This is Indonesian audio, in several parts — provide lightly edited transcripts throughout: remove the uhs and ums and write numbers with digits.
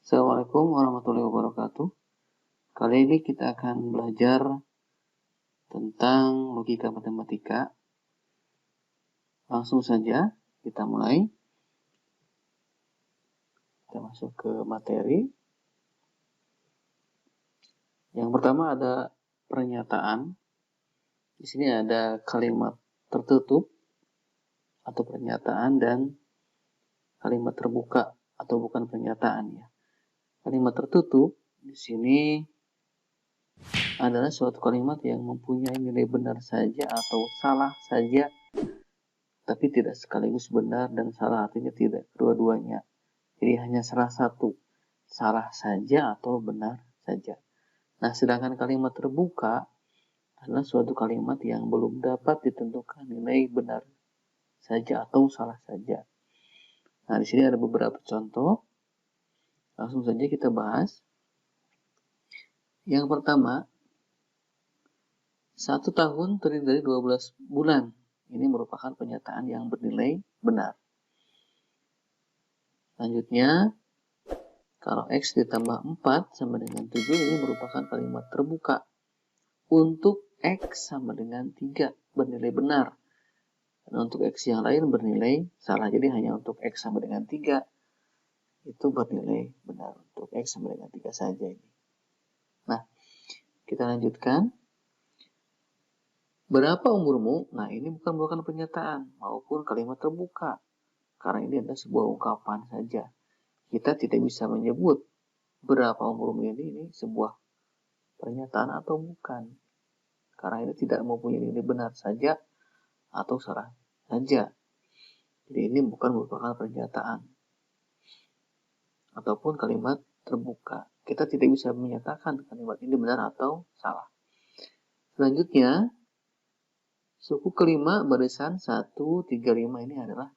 Assalamualaikum warahmatullahi wabarakatuh. Kali ini kita akan belajar tentang logika matematika. Langsung saja kita mulai. Kita masuk ke materi. Yang pertama ada pernyataan. Di sini ada kalimat tertutup atau pernyataan dan kalimat terbuka atau bukan pernyataan ya. Kalimat tertutup di sini adalah suatu kalimat yang mempunyai nilai benar saja atau salah saja, tapi tidak sekaligus benar dan salah, artinya tidak kedua-duanya. Jadi hanya salah satu, salah saja atau benar saja. Nah, sedangkan kalimat terbuka adalah suatu kalimat yang belum dapat ditentukan nilai benar saja atau salah saja. Nah, di sini ada beberapa contoh. Langsung saja kita bahas. Yang pertama, 1 tahun terdiri dari 12 bulan. Ini merupakan pernyataan yang bernilai benar. Selanjutnya, kalau X ditambah 4 sama dengan 7, ini merupakan kalimat terbuka. Untuk X sama dengan 3 bernilai benar. Dan untuk X yang lain bernilai salah. Jadi hanya untuk X sama dengan 3 itu bernilai benar. Untuk X sama dengan 3 saja ini. Nah, kita lanjutkan. Berapa umurmu? Nah, ini bukan pernyataan maupun kalimat terbuka. Karena ini adalah sebuah ungkapan saja. Kita tidak bisa menyebut berapa umurmu ini sebuah pernyataan atau bukan. Karena ini tidak mempunyai nilai benar saja atau salah saja. Jadi ini bukan merupakan pernyataan ataupun kalimat terbuka. Kita tidak bisa menyatakan kalimat ini benar atau salah. Selanjutnya, suku kelima barisan 1, 3, 5 ini adalah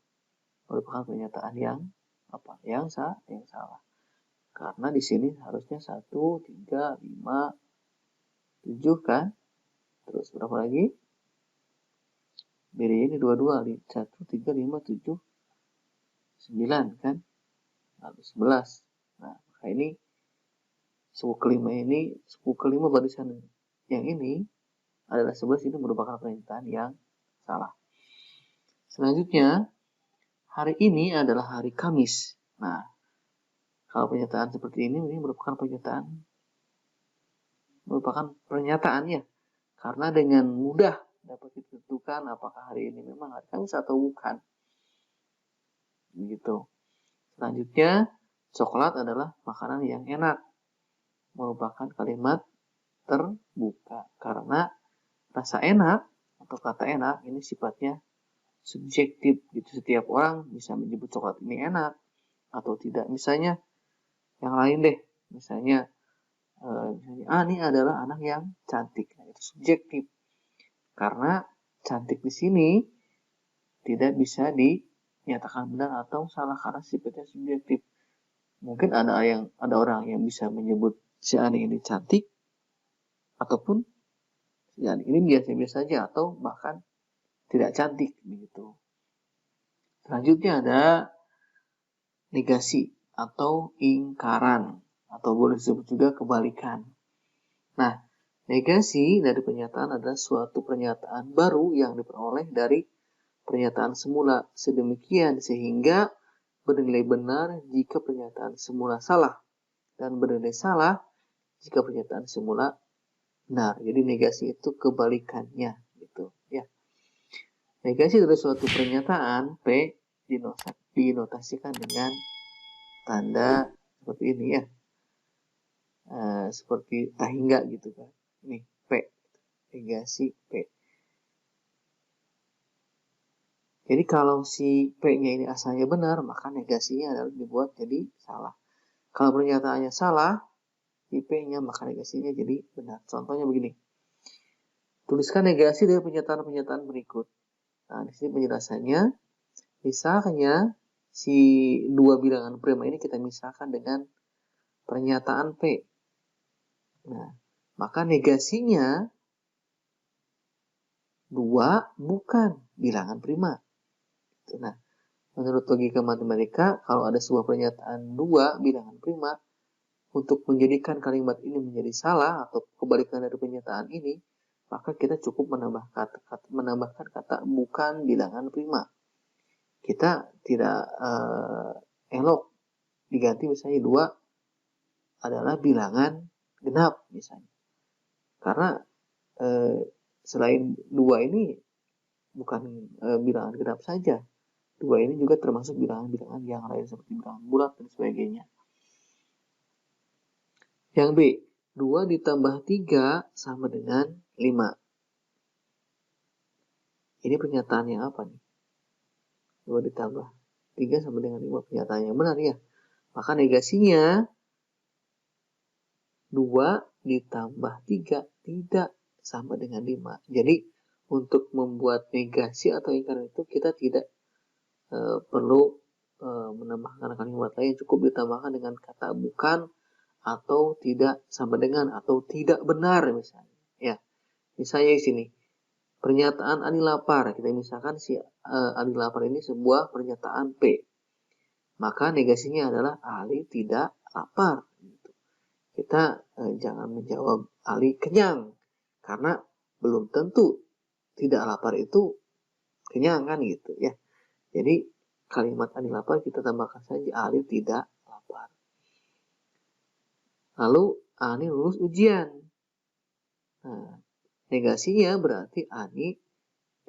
merupakan pernyataan yang salah. Karena di sini harusnya 1, 3, 5, 7 kan? Terus berapa lagi? Beda ini 22, 1, 3, 5, 7, 9 kan? Lalu 11. Nah, maka ini suku kelima barisan yang ini adalah 11, ini merupakan pernyataan yang salah. Selanjutnya, hari ini adalah hari Kamis. Nah, kalau pernyataan seperti ini merupakan pernyataan ya. Karena dengan mudah dapat ditentukan apakah hari ini memang hari Kamis atau bukan. Begitu. Selanjutnya, coklat adalah makanan yang enak. Merupakan kalimat terbuka. Karena rasa enak atau kata enak ini sifatnya subjektif. Gitu. Setiap orang bisa menyebut coklat ini enak atau tidak. Misalnya, yang lain deh. Misalnya, ini adalah anak yang cantik. Nah, itu subjektif. Karena cantik di sini tidak bisa dinyatakan benar atau salah karena sifatnya subjektif. Mungkin ada orang yang bisa menyebut si Ani ini cantik ataupun si Ani ini biasa-biasa saja atau bahkan tidak cantik begitu. Selanjutnya ada negasi atau ingkaran atau boleh disebut juga kebalikan. Nah, negasi dari pernyataan adalah suatu pernyataan baru yang diperoleh dari pernyataan semula sedemikian sehingga bernilai benar jika pernyataan semula salah dan bernilai salah jika pernyataan semula benar. Jadi negasi itu kebalikannya gitu ya. Negasi dari suatu pernyataan P dinotasikan dengan tanda seperti ini ya. Seperti tahingga gitu kan. Ini P, negasi P. Jadi kalau si P-nya ini asalnya benar, maka negasinya adalah dibuat jadi salah. Kalau pernyataannya salah, si P-nya maka negasinya jadi benar. Contohnya begini. Tuliskan negasi dari pernyataan-pernyataan berikut. Nah, di sini penjelasannya, misalnya si dua bilangan prima ini kita misalkan dengan pernyataan P. Nah, maka negasinya 2 bukan bilangan prima. Nah, menurut logika matematika, kalau ada sebuah pernyataan 2 bilangan prima, untuk menjadikan kalimat ini menjadi salah atau kebalikan dari pernyataan ini, maka kita cukup menambahkan kata bukan bilangan prima. Kita tidak elok diganti misalnya 2 adalah bilangan genap misalnya. Karena selain 2 ini bukan bilangan genap saja. 2 ini juga termasuk bilangan-bilangan yang lain seperti bilangan bulat dan sebagainya. Yang B, 2 ditambah 3 sama dengan 5. Ini pernyataan yang apa nih? 2 ditambah 3 sama dengan 5, pernyataan yang benar ya. Maka negasinya 2 ditambah 3 tidak sama dengan 5. Jadi untuk membuat negasi atau ingkar itu kita tidak perlu menambahkan kalimat lain, cukup ditambahkan dengan kata bukan atau tidak sama dengan atau tidak benar misalnya. Ya, misalnya di sini pernyataan Ali lapar, kita misalkan si Ali lapar ini sebuah pernyataan P, maka negasinya adalah Ali tidak lapar. Kita jangan menjawab Ali kenyang, karena belum tentu tidak lapar itu kenyang kan gitu ya. Jadi kalimat Ali lapar kita tambahkan saja Ali tidak lapar. Lalu Ani lulus ujian. Nah, negasinya berarti Ani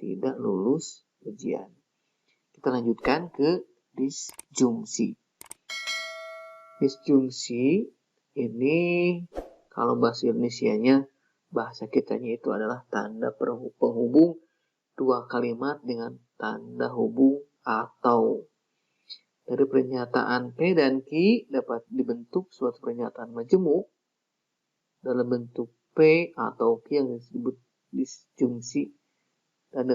tidak lulus ujian. Kita lanjutkan ke disjungsi. Disjungsi ini kalau bahasa Indonesianya, bahasa kitanya itu adalah tanda penghubung 2 kalimat dengan tanda hubung atau. Dari pernyataan P dan Q dapat dibentuk suatu pernyataan majemuk dalam bentuk P atau Q yang disebut disjungsi dan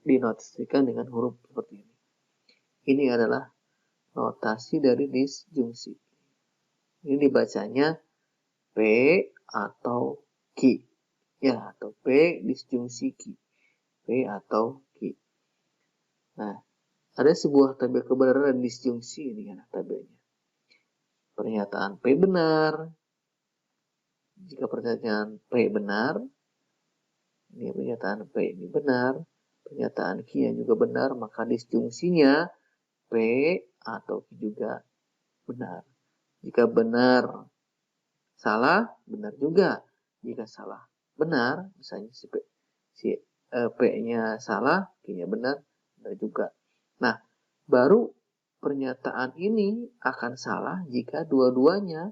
dinotasikan dengan huruf seperti ini. Ini adalah notasi dari disjungsi. Ini dibacanya P atau Q. Ya, atau P disjungsi Q. P atau Q. Nah, ada sebuah tabel kebenaran dan disjungsi ini kan tabelnya. Pernyataan P benar. Jika pernyataan P benar, ini pernyataan P ini benar, pernyataan Q yang juga benar, maka disjungsinya P atau Q juga benar. Jika benar, salah, benar juga. Jika salah, benar, misalnya si P-nya salah, Q-nya benar, benar juga. Nah, baru pernyataan ini akan salah jika dua-duanya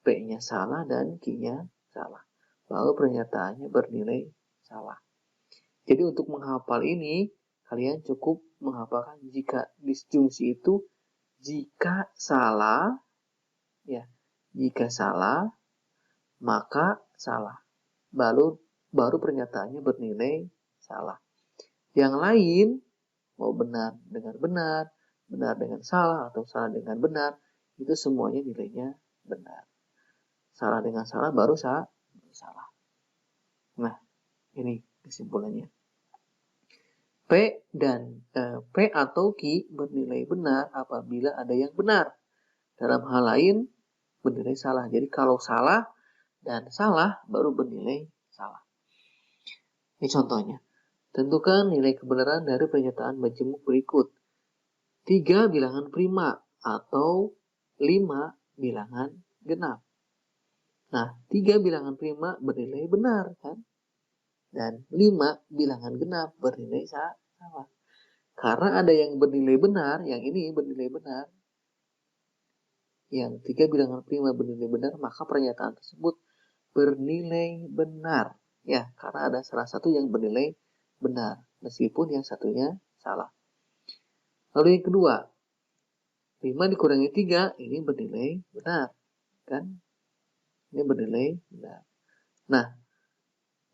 P-nya salah dan Q-nya salah. Lalu pernyataannya bernilai salah. Jadi untuk menghafal ini, kalian cukup menghafalkan jika disjungsi itu jika salah, ya, jika salah, maka salah. Baru pernyataannya bernilai salah. Yang lain, mau benar dengan benar, benar dengan salah, atau salah dengan benar, itu semuanya nilainya benar. Salah dengan salah baru salah. Nah, ini kesimpulannya. P atau Q bernilai benar apabila ada yang benar. Dalam hal lain bernilai salah. Jadi kalau salah dan salah baru bernilai salah. Ini contohnya. Tentukan nilai kebenaran dari pernyataan majemuk berikut. 3 bilangan prima atau 5 bilangan genap. Nah, 3 bilangan prima bernilai benar kan? Dan 5 bilangan genap bernilai salah. Karena ada yang bernilai benar, yang ini bernilai benar. Yang 3 bilangan prima bernilai benar, maka pernyataan tersebut bernilai benar. Ya, karena ada salah satu yang bernilai benar, meskipun yang satunya salah. Lalu yang kedua, 5 dikurangi 3, ini bernilai benar. Kan? Ini bernilai benar. Nah,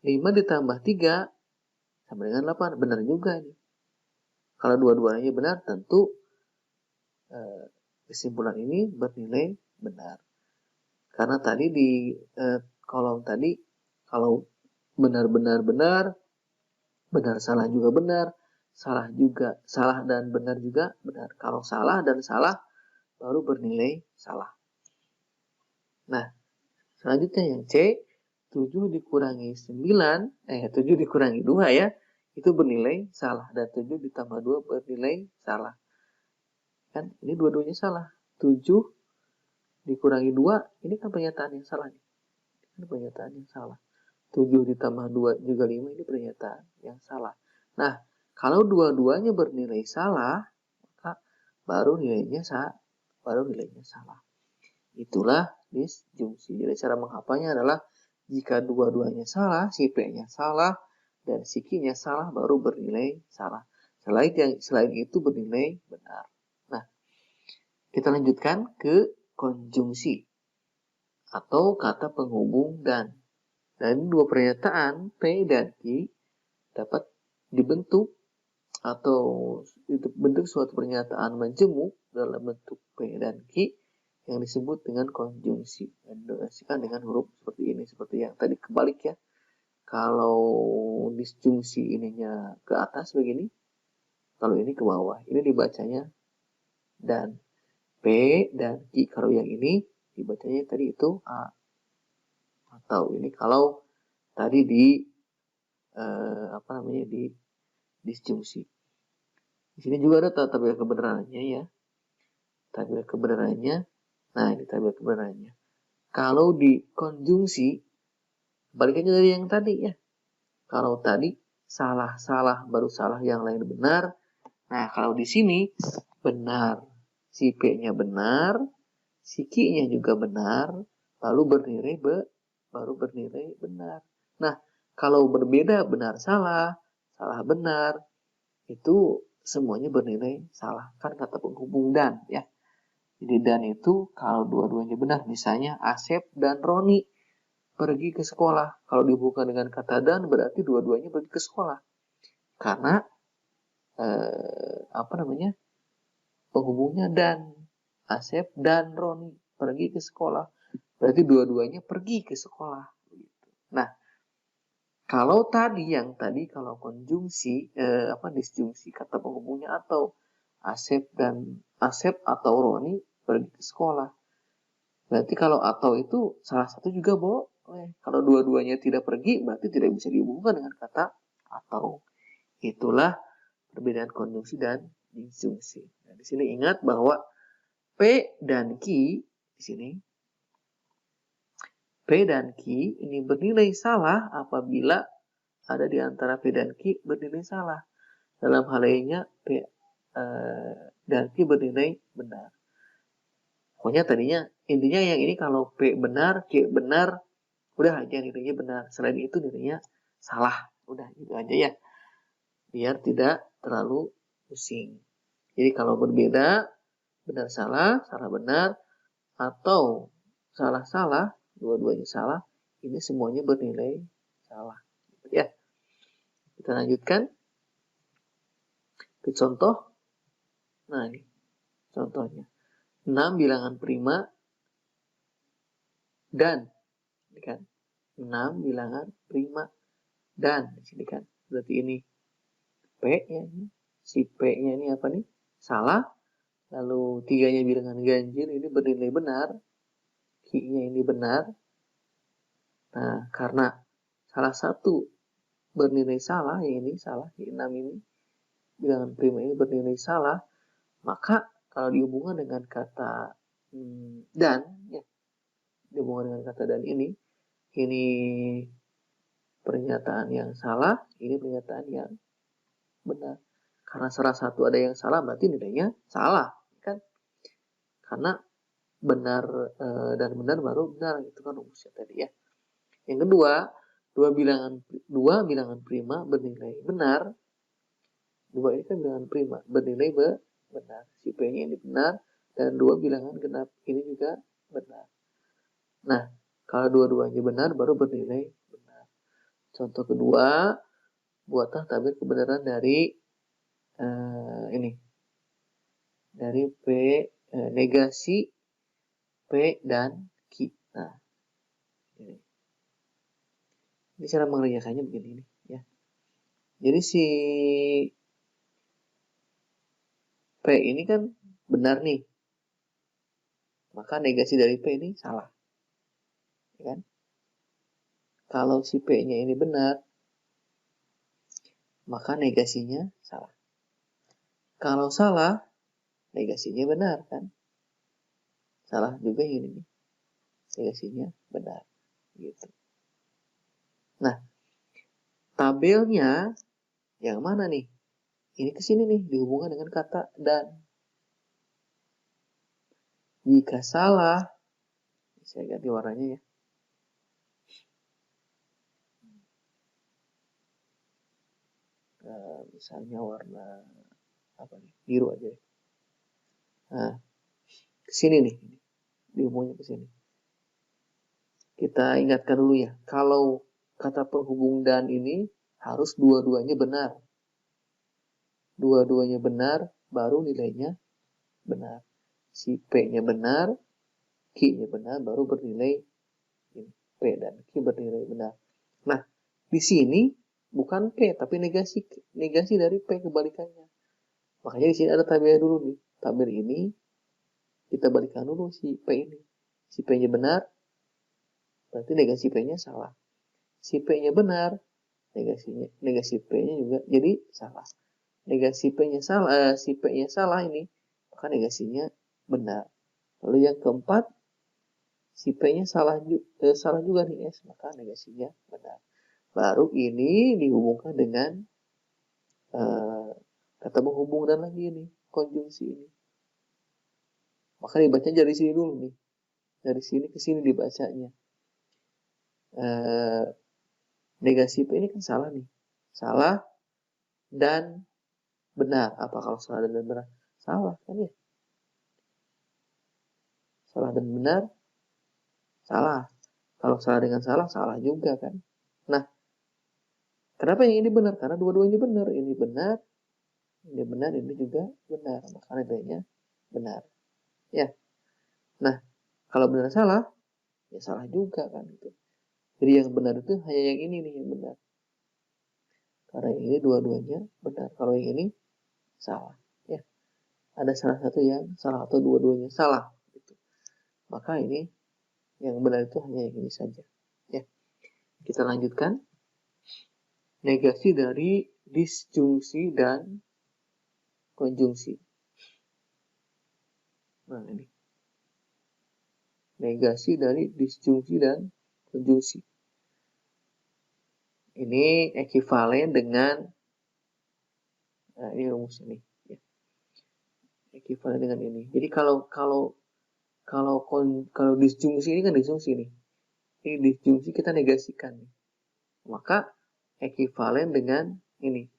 5 ditambah 3 sama dengan 8. Benar juga nih. Kalau dua-duanya benar, tentu kesimpulan ini bernilai benar. Karena tadi di kolom tadi, kalau benar-benar benar, benar salah juga benar, salah dan benar juga benar. Kalau salah dan salah, baru bernilai salah. Nah, selanjutnya yang C, 7 dikurangi 9, 7 dikurangi 2 ya, itu bernilai salah. Dan 7 ditambah 2 bernilai salah. Kan ini dua-duanya salah. 7 dikurangi 2, ini kan pernyataan yang salah nih. Ini pernyataan yang salah. 7 ditambah 2 juga 5, ini pernyataan yang salah. Nah, kalau dua-duanya bernilai salah, maka baru nilainya salah. Itulah disjungsi. Jadi cara menghafalnya adalah jika dua-duanya salah, si P-nya salah, dan si Q-nya salah, baru bernilai salah. Selain itu bernilai benar. Nah, kita lanjutkan ke konjungsi atau kata penghubung dan. Dari dua pernyataan P dan Q dapat dibentuk atau bentuk suatu pernyataan majemuk dalam bentuk P dan Q yang disebut dengan konjungsi. Dan dinotasikan dengan huruf seperti ini, seperti yang tadi kebalik ya. Kalau disjungsi ininya ke atas begini, kalau ini ke bawah. Ini dibacanya dan. P dan Q. Kalau yang ini dibacanya tadi itu A. Atau ini kalau tadi di disjungsi. Di sini juga ada tabel kebenarannya ya. Tabel kebenarannya. Nah, ini tabel kebenarannya. Kalau di konjungsi, balikannya dari yang tadi ya. Kalau tadi salah baru salah, yang lain benar. Nah, kalau di sini benar. Si P-nya benar, si Q-nya juga benar, lalu bernilai benar. Nah, kalau berbeda benar salah benar, itu semuanya bernilai salah. Kan kata penghubung dan ya. Jadi dan itu kalau dua-duanya benar, misalnya Asep dan Roni pergi ke sekolah. Kalau dibuka dengan kata dan berarti dua-duanya pergi ke sekolah. Karena penghubungnya dan. Asep dan Roni pergi ke sekolah. Berarti dua-duanya pergi ke sekolah. Nah, kalau kalau konjungsi, disjungsi kata penghubungnya atau Asep atau Roni pergi ke sekolah. Berarti kalau atau itu salah satu juga boleh. Kalau dua-duanya tidak pergi, berarti tidak bisa dihubungkan dengan kata atau. Itulah perbedaan konjungsi dan disjungsi. Nah, di sini ingat bahwa P dan Q di sini P dan Q ini bernilai salah apabila ada di antara P dan Q bernilai salah. Dalam hal lainnya P dan Q bernilai benar. Pokoknya intinya yang ini kalau P benar, Q benar, udah aja nilainya benar. Selain itu nilainya salah. Udah gitu aja ya. Biar tidak terlalu pusing. Jadi kalau berbeda, benar salah benar, atau salah, dua-duanya salah, ini semuanya bernilai salah. Ya, kita lanjutkan ke contoh. Nah, ini contohnya. 6 bilangan prima dan, ini kan, 6 bilangan prima dan, di sini kan, berarti ini P-nya, si P-nya ini apa nih? Salah. Lalu 3-nya bilangan ganjil, ini bernilai benar. Q-nya ini benar. Nah, karena salah satu bernilai salah, yang ini salah, yang 6 ini, bilangan prima ini bernilai salah, maka kalau dihubungkan dengan kata dan, ya, dihubungkan dengan kata dan ini pernyataan yang salah, ini pernyataan yang benar. Karena salah satu ada yang salah, berarti nilainya salah, kan? Karena benar dan benar baru benar, itu kan rumusnya tadi ya. Yang kedua, dua bilangan prima bernilai benar. Dua ini kan bilangan prima bernilai benar. Si P-nya ini benar dan dua bilangan genap ini juga benar. Nah, kalau dua-duanya benar baru bernilai benar. Contoh kedua, buatlah tabel kebenaran dari ini. Dari P negasi P dan Q. Nah, ini cara mengerjakannya begini nih ya. Jadi si P ini kan benar nih. Maka negasi dari P ini salah. Ya kan? Kalau si P-nya ini benar, maka negasinya salah. Kalau salah, negasinya benar kan? Salah juga yang ini, negasinya benar. Gitu. Nah, tabelnya yang mana nih? Ini ke sini nih, dihubungkan dengan kata dan. Jika salah, saya ganti warnanya ya. Misalnya warna apa nih? Biru aja. Nah, ke sini nih, dihubungnya ke sini. Kita ingatkan dulu ya, kalau kata penghubung dan ini harus dua-duanya benar. Dua-duanya benar, baru nilainya benar. Si P-nya benar, Q-nya benar, baru bernilai ini. P dan Q bernilai benar. Nah, di sini bukan P, tapi negasi dari P kebalikannya. Makanya di sini ada tabel dulu nih. Tabel ini kita balikan dulu si P ini. Si P-nya benar, berarti negasi P-nya salah. Si P-nya benar, negasi P-nya juga jadi salah. Negasi P-nya salah, si P-nya salah ini, maka negasinya benar. Lalu yang keempat, si P-nya salah juga nih S, maka negasinya benar. Baru ini dihubungkan dengan kata menghubung dan lagi ini, konjungsi ini. Maka dibaca dari sini dulu nih. Dari sini ke sini dibacanya. Negasi P ini kan salah nih. Salah dan benar. Apa kalau salah dan benar? Salah kan ya? Salah dan benar? Salah. Kalau salah dengan salah, salah juga kan? Nah, kenapa yang ini benar? Karena dua-duanya benar. Ini benar, ini juga benar. Maka nilainya benar. Ya. Nah, kalau benar salah, ya salah juga kan gitu. Jadi yang benar itu hanya yang ini nih yang benar. Karena yang ini dua-duanya benar. Kalau yang ini salah. Ya. Ada salah satu yang salah atau dua-duanya salah. Gitu. Maka ini yang benar itu hanya yang ini saja. Ya. Kita lanjutkan. Negasi dari disjungsi dan konjungsi. Nah ini. Negasi dari disjungsi dan konjungsi. Ini ekivalen dengan ini rumus ini. Ya. Ekivalen dengan ini. Jadi kalau disjungsi ini kan disjungsi nih. Ini disjungsi kita negasikan nih. Maka ekivalen dengan ini.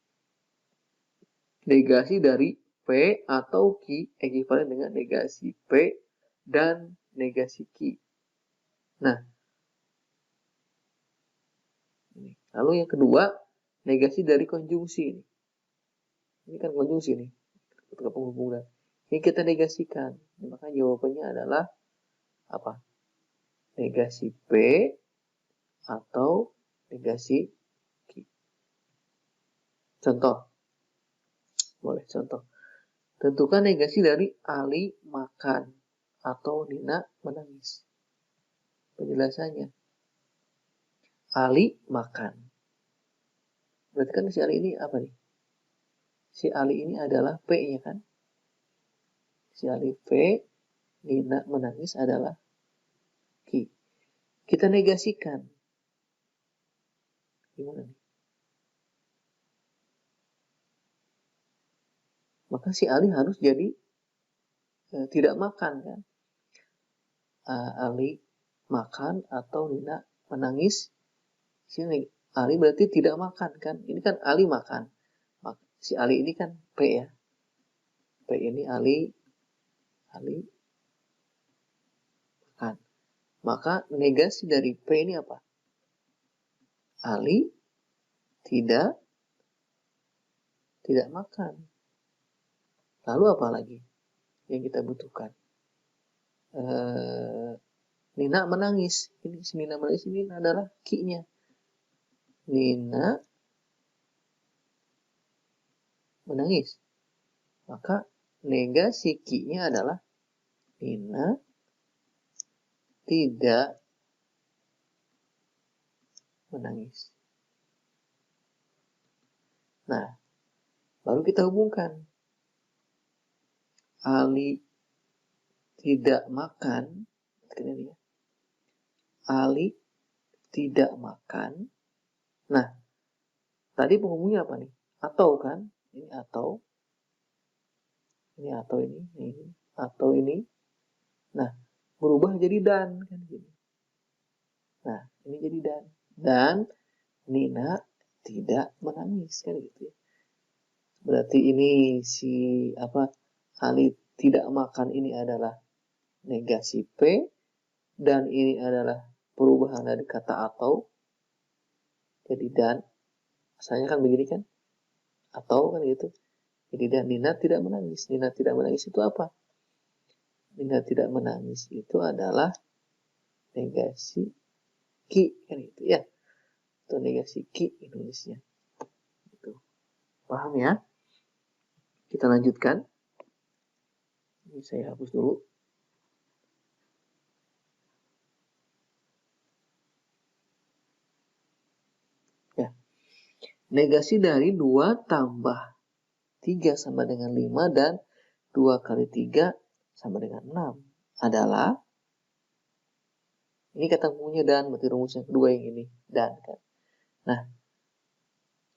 Negasi dari P atau Q ekivalen dengan negasi P dan negasi Q. Nah, ini. Lalu yang kedua, negasi dari konjungsi ini. Ini kan konjungsi nih, ketika penghubungan. Ini kita negasikan. Maka jawabannya adalah apa? Negasi P atau negasi Q. Contoh. Boleh contoh. Tentukan negasi dari Ali makan atau Nina menangis. Penjelasannya. Ali makan. Berarti kan si Ali ini apa nih? Si Ali ini adalah P-nya kan? Si Ali P, Nina menangis adalah Q. Kita negasikan. Gimana nih? Maka si Ali harus jadi tidak makan kan? Ali makan atau Nina menangis. Sini Ali berarti tidak makan kan? Ini kan Ali makan. Si Ali ini kan P ya. P ini Ali makan. Maka negasi dari P ini apa? Ali tidak makan. Lalu apa lagi yang kita butuhkan? Nina menangis. Ini si Nina menangis ini adalah Q-nya. Nina menangis. Maka negasi Q-nya adalah Nina tidak menangis. Nah, baru kita hubungkan. Ali tidak makan. Ini ya. Ali tidak makan. Nah, tadi penghubungnya apa nih? Atau kan? Ini atau. Ini atau ini. Ini atau ini. Nah, berubah jadi dan. Kan gini. Nah, ini jadi dan. Dan Nina tidak menangis. Kan gitu ya. Berarti ini Ali tidak makan ini adalah negasi P. Dan ini adalah perubahan dari kata atau. Jadi dan. Asalnya kan begini kan. Atau kan gitu. Jadi dan Nina tidak menangis. Nina tidak menangis itu apa? Nina tidak menangis itu adalah negasi ki. Kan gitu ya. Itu negasi ki Indonesia. Gitu. Paham ya? Kita lanjutkan. Ini saya hapus dulu. Negasi dari 2 tambah 3 sama dengan 5 dan 2 kali 3 sama dengan 6 adalah, ini kata kuncinya dan, berarti rumus yang kedua yang ini, dan kan. Nah,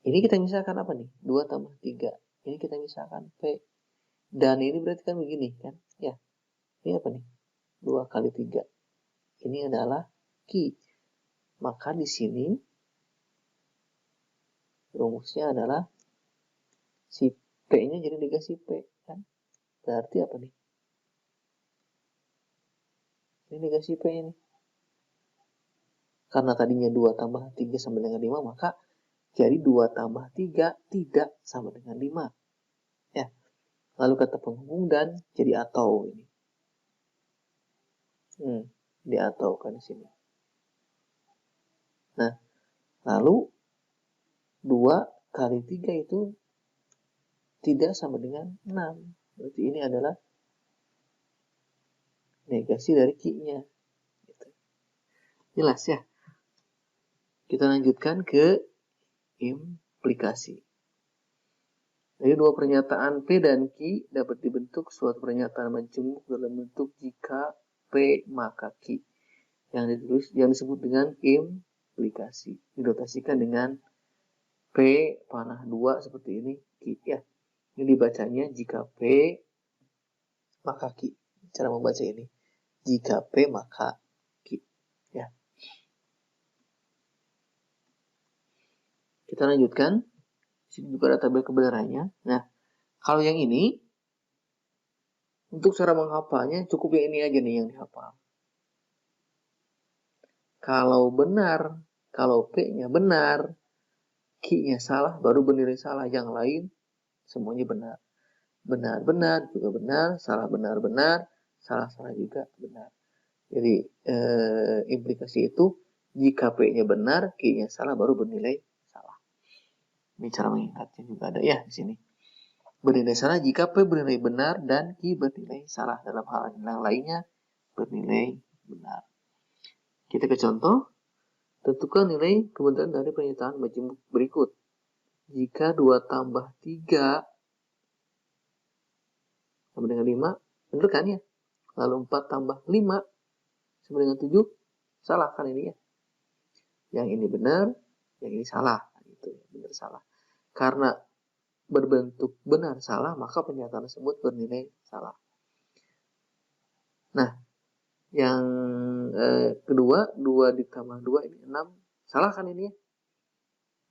ini kita misalkan apa nih? 2 tambah 3. Ini kita misalkan P. Dan ini berarti kan begini kan. Ya, ini apa nih? 2 kali 3. Ini adalah Ki. Maka di sini rumusnya adalah si P-nya jadi negasi P kan. Berarti apa nih? Ini negasi P ini. Karena tadinya 2 tambah 3 sama dengan 5, maka jadi 2 tambah 3 tidak sama dengan 5. Ya. Lalu kata penghubung dan jadi atau ini. Diataukan di sini. Nah, lalu 2 kali 3 itu tidak sama dengan 6. Berarti ini adalah negasi dari ki-nya. Gitu. Jelas ya? Kita lanjutkan ke implikasi. Dari 2 pernyataan P dan Q dapat dibentuk suatu pernyataan mencemuk dalam bentuk jika P maka Q. Yang disebut dengan implikasi. Dinotasikan dengan P panah 2 seperti ini Q ya. Ini dibacanya jika P maka Q. Cara membaca ini. Jika P maka Q. Ya. Kita lanjutkan. Sini juga ada tabel kebenarannya. Nah, kalau yang ini, untuk cara menghafalnya cukup yang ini aja nih yang dihafal. Kalau benar, kalau P-nya benar, Q-nya salah, baru bernilai salah. Yang lain, semuanya benar. Benar-benar juga benar, salah benar-benar, salah-salah juga benar. Jadi, implikasi itu, jika P-nya benar, Q-nya salah, baru bernilai salah. Ini cara mengingatnya juga ada ya di sini. Bernilai salah jika P bernilai benar dan Q bernilai salah. Dalam hal yang lainnya bernilai benar. Kita ke contoh. Tentukan nilai kebenaran dari pernyataan majemuk berikut. Jika 2 tambah 3 sama dengan 5, benar kan ya? Lalu 4 tambah 5 sama dengan 7, salah kan ini ya? Yang ini benar, yang ini salah. Itu benar salah. Karena berbentuk benar salah, maka pernyataan tersebut bernilai salah. Nah, yang kedua, 2 ditambah 2 ini 6. Salah kan ini ya?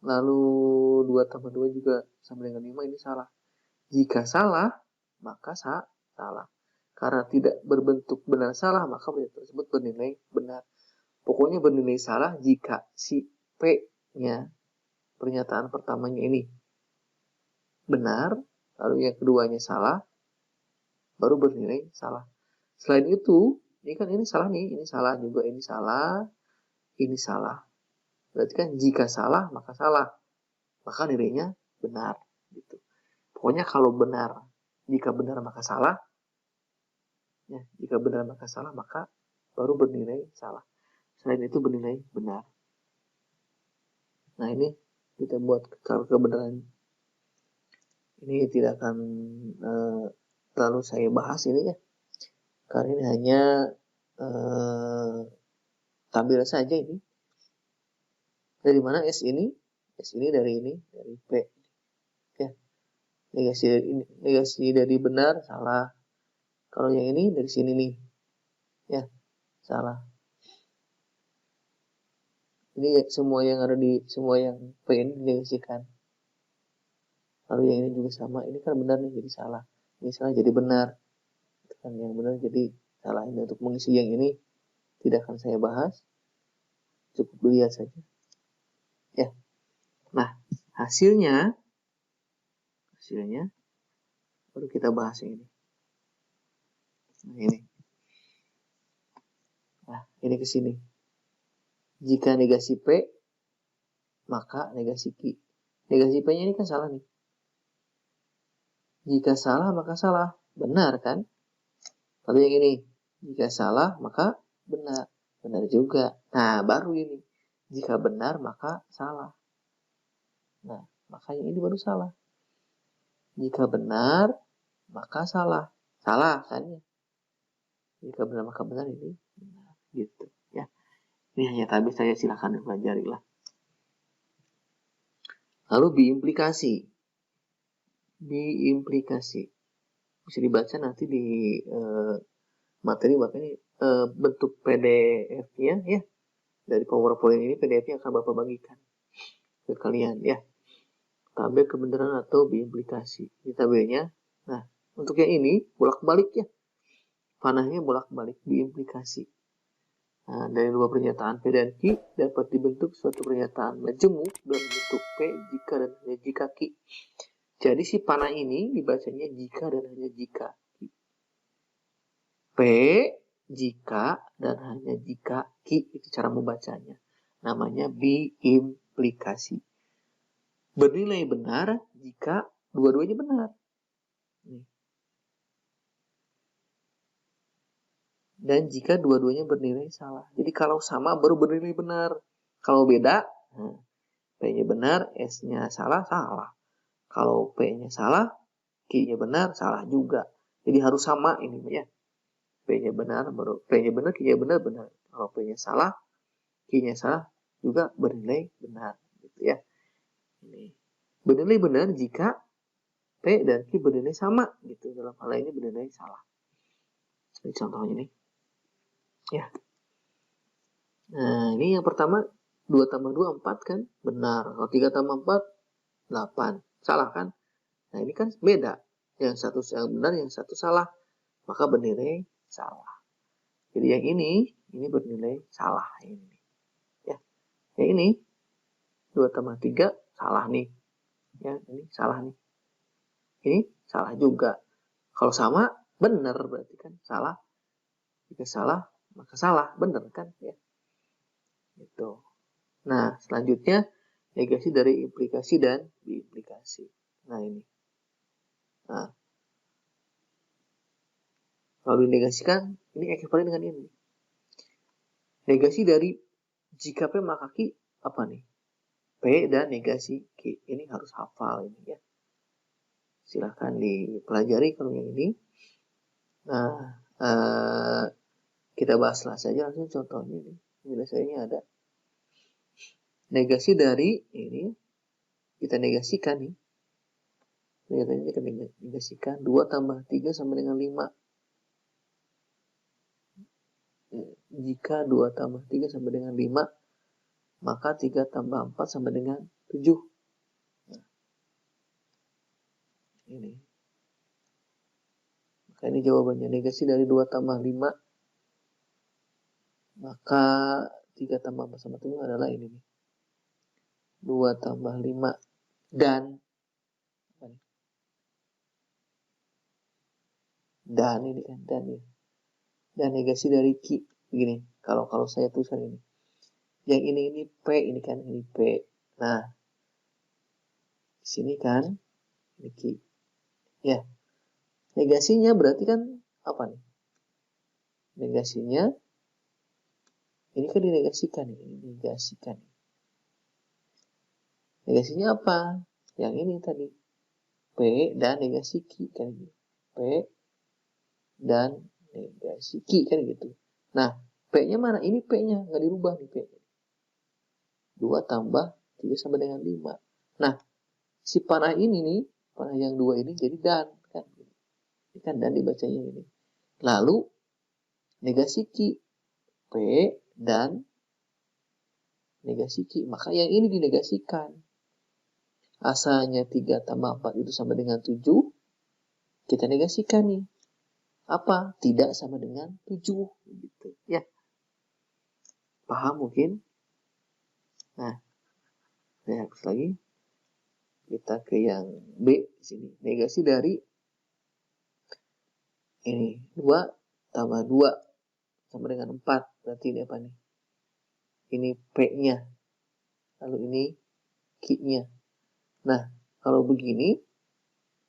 Lalu 2 tambah 2 juga sama dengan 5, ini salah. Jika salah, maka salah. Karena tidak berbentuk benar salah, maka pernyataan tersebut bernilai benar. Pokoknya bernilai salah jika si P-nya, pernyataan pertamanya ini benar, lalu yang keduanya salah, baru bernilai salah. Selain itu, ini kan ini salah nih, ini salah juga, ini salah, ini salah. Berarti kan jika salah, maka salah. Maka nilainya benar. Gitu. Pokoknya kalau benar, jika benar maka salah, ya, jika benar maka salah, maka baru bernilai salah. Selain itu bernilai benar. Nah, ini kita buat kebenaran. Ini tidak akan terlalu saya bahas ini ya, karena ini hanya tampil saja ini. Dari mana S ini? S ini dari P. Ya, negasi dari benar salah. Kalau yang ini dari sini nih, ya salah. Ini semua yang ada di semua yang P ini dinegasikan. Lalu yang ini juga sama. Ini kan benar nih, jadi salah. Ini salah jadi benar. Itu kan yang benar jadi salah. Ini untuk mengisi yang ini tidak akan saya bahas. Cukup dilihat saja. Ya. Nah, hasilnya baru kita bahas yang ini. Nah, ini. Nah, ini ke sini. Jika negasi P, maka negasi Q. Negasi P-nya ini kan salah nih. Jika salah, maka salah. Benar kan? Lalu yang ini. Jika salah, maka benar. Benar juga. Nah, baru ini. Jika benar, maka salah. Nah, makanya ini baru salah. Jika benar, maka salah. Salah kan ya? Jika benar, maka benar ini. Benar. Gitu ya. Ini hanya tabel saya, silahkan dipelajari lah. Lalu biimplikasi. Biimplikasi. Bisa dibaca nanti di materi, makanya bentuk PDF-nya ya. Dari PowerPoint ini PDF-nya akan Bapak bagikan ke kalian ya. Tabel kebenaran atau biimplikasi. Ini tabelnya. Nah, untuk yang ini bolak-balik ya. Panahnya bolak-balik biimplikasi. Nah, dari dua pernyataan P dan Q dapat dibentuk suatu pernyataan majemuk dalam bentuk P jika dan hanya jika Q. Jadi si panah ini dibacanya jika dan hanya jika Q. P jika dan hanya jika Q, itu cara membacanya. Namanya biimplikasi. Bernilai benar jika dua-duanya benar. Dan jika dua-duanya bernilai salah. Jadi kalau sama baru bernilai benar. Kalau beda, P-nya benar, S-nya salah, salah. Kalau P-nya salah, Q-nya benar, salah juga. Jadi harus sama ini ya. P-nya benar, baru P-nya benar, Q-nya benar, benar. Kalau P-nya salah, Q-nya salah, juga bernilai benar. Gitu ya. Ini. Bernilai benar jika P dan Q bernilai sama. Gitu. Dalam hal ini bernilai salah. Ini contohnya nih. Ya. Nah, ini yang pertama 2 tambah 2, 4 kan? Benar. Kalau 3 tambah 4, 8. Salah kan? Nah, ini kan beda. Yang satu yang benar, yang satu salah. Maka bernilai salah. Jadi yang ini bernilai salah. Ini. Ya. Yang ini, 2 tambah 3, salah nih. Ya, ini salah nih. Ini salah juga. Kalau sama, benar berarti kan? Salah. Jika salah, maka salah. Benar kan? Ya. Gitu. Nah, selanjutnya negasi dari implikasi dan biimplikasi. Nah, ini. Nah, kalau dinegasikan, ini ekivalen dengan ini. Negasi dari jika P maka Q apa nih? P dan negasi Q. Ini harus hafal ini ya. Silahkan dipelajari kalau yang ini. Nah, kita bahaslah saja langsung contohnya ini. Penjelasannya ada. Negasi dari ini kita negasikan nih. Ini kita negasikan 2 tambah 3 sama dengan 5. Jika 2 tambah 3 sama dengan 5, maka 3 tambah 4 sama dengan 7. Nah, ini. Maka ini jawabannya. Negasi dari 2 tambah 5, maka 3 tambah 4 sama 7 adalah ini nih. 2 tambah 5 dan ini kan, dan ya. Dan negasi dari Q. Begini, kalau saya tuliskan ini. Yang ini P, ini kan, ini P. Nah, sini kan, ini Q. Ya. Negasinya berarti kan apa nih? Negasinya ini kan dinegasikan nih, ini negasikan. Negasinya apa? Yang ini tadi. P dan negasi Q kan gitu. P dan negasi Q kan gitu. Nah, P-nya mana? Ini P-nya, nggak dirubah nih P-nya. 2 tambah 3 sama dengan 5. Nah, si panah ini nih, panah yang 2 ini jadi dan. Kan? Ini kan dan dibacanya ini. Lalu, negasi Q. P dan negasi Q. Maka yang ini dinegasikan. Asalnya 3 tambah 4 itu sama dengan 7. Kita negasikan nih. Apa? Tidak sama dengan 7. Gitu. Ya. Paham mungkin? Nah, saya hapus lagi. Kita ke yang B di sini. Negasi dari ini 2 tambah 2 sama dengan 4. Berarti ini apa nih? Ini P-nya. Lalu ini Q-nya. Nah, kalau begini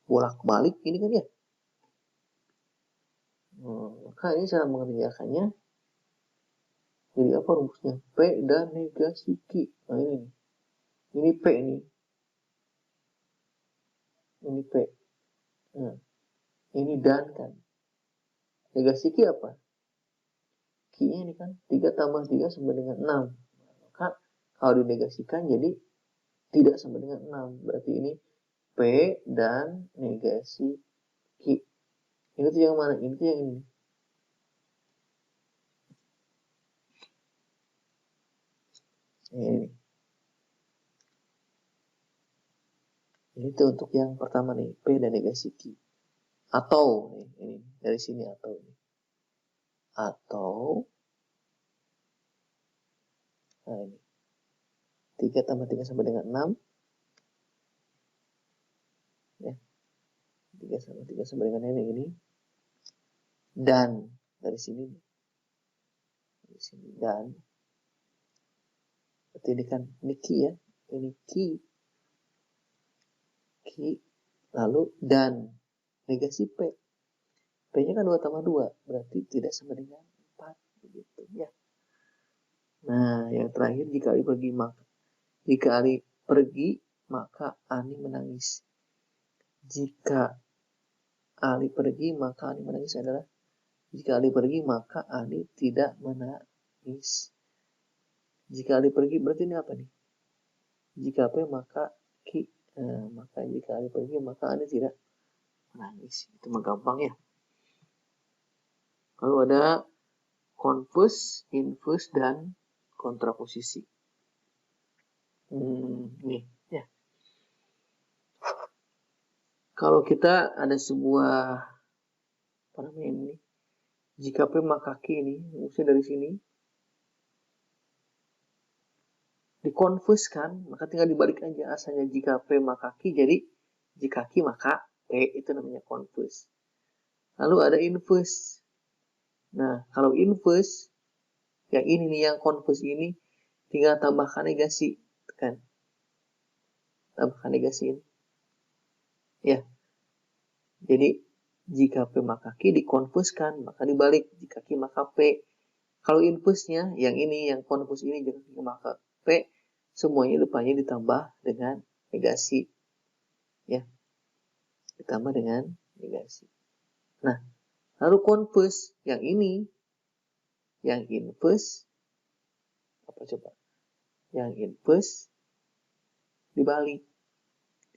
bolak-balik ini kan ya. Maka ini cara mengerjakannya. Jadi apa rumusnya? P dan negasi Q. Nah ini nih. Ini P nih. Ini P. Nah, ini dan kan. Negasi Q apa? Q-nya ini kan 3 tambah 3 sama dengan 6. Maka kalau dinegasikan jadi tidak sama dengan 6. Berarti ini P dan negasi Q. Ini tuh yang mana? Ini tuh yang ini. Ini. Ini tuh untuk yang pertama nih. P dan negasi Q. Atau, nih, ini. Dari sini atau. Nih. Atau. Nah ini. 3 tambah 3 sama dengan 6. Ya. 3 sama 3 sama dengan ini. Dan. Dari sini. Dari sini. Dan. Berarti ini kan. Ini Q ya. Ini Q. Q. Lalu dan. Negasi P. P-nya kan 2 tambah 2. Berarti tidak sama dengan 4. Begitu ya. Nah, yang terakhir jika Ali pergi maka. Jika Ali pergi, maka Ani menangis. Jika Ali pergi, maka Ani menangis adalah jika Ali pergi, maka Ali tidak menangis. Jika Ali pergi, berarti ini apa nih? Jika P, maka Q. Nah, maka jika Ali pergi, maka Ani tidak menangis. Itu mah gampang ya. Lalu ada converse, inverse, dan kontraposisi. Nih, ya. Kalau kita ada sebuah apa namanya ini? Jika P maka Q ini, rumusnya dari sini. Dikonvers kan, maka tinggal dibalik aja asalnya jika P maka Q, jadi jika Q maka P, itu namanya converse. Lalu ada inverse. Nah, kalau inverse, yang ini nih, yang converse ini, tinggal tambahkan negasi, kan? Tambahkan negasi ini. Ya. Jadi, jika P maka Q dikonverskan, maka dibalik. Jika Q maka P. Kalau inverse-nya, yang ini, yang converse ini, jika Q maka P, semuanya depannya ditambah dengan negasi. Ya. Ditambah dengan negasi. Nah, lalu converse, yang ini, yang inverse, apa coba? Yang inverse, dibalik.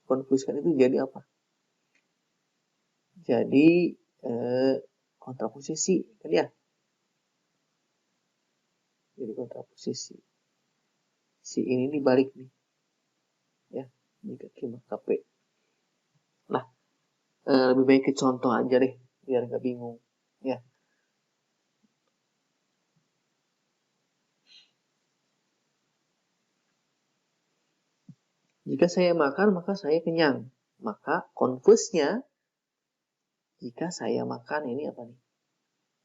Konverskan itu jadi apa? Jadi kontraposisi, kan ya? Jadi kontraposisi. Si ini dibalik nih. Ya, jika Q maka P. Nah, lebih baik ke contoh aja deh, biar nggak bingung. Ya. Jika saya makan, maka saya kenyang. Maka converse-nya, jika saya makan, ini apa nih?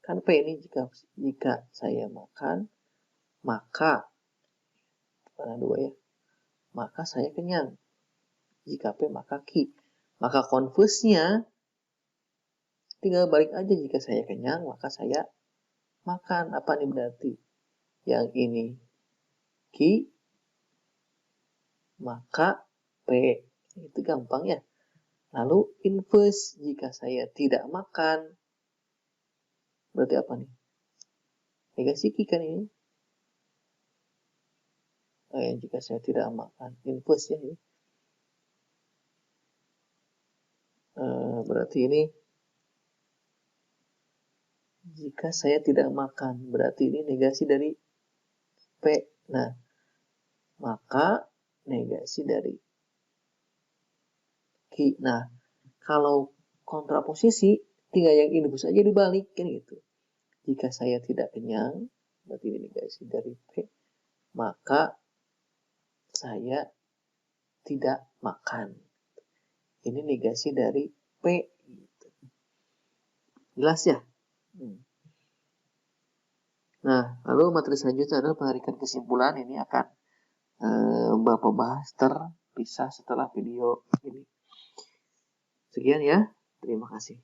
Kan P ini jika saya makan, maka karena 2 ya, maka saya kenyang. Jika P maka Q. Maka converse-nya tinggal balik aja, jika saya kenyang maka saya makan. Apa nih berarti? Yang ini Q, maka P. Itu gampang ya. Lalu inverse, jika saya tidak makan, berarti apa nih? Negasi Q kan ini. Jika saya tidak makan, inverse ya ini. Berarti ini jika saya tidak makan, berarti ini negasi dari P. Nah, maka negasi dari Q. Nah, kalau kontraposisi, tinggal yang inverse aja dibalik, kan gitu. Jika saya tidak kenyang, berarti ini negasi dari P, maka saya tidak makan. Ini negasi dari P. Gitu. Jelas ya? Nah, lalu materi selanjutnya adalah penarikan kesimpulan. Ini akan Bapak bahas terpisah setelah video ini. Sekian ya. Terima kasih.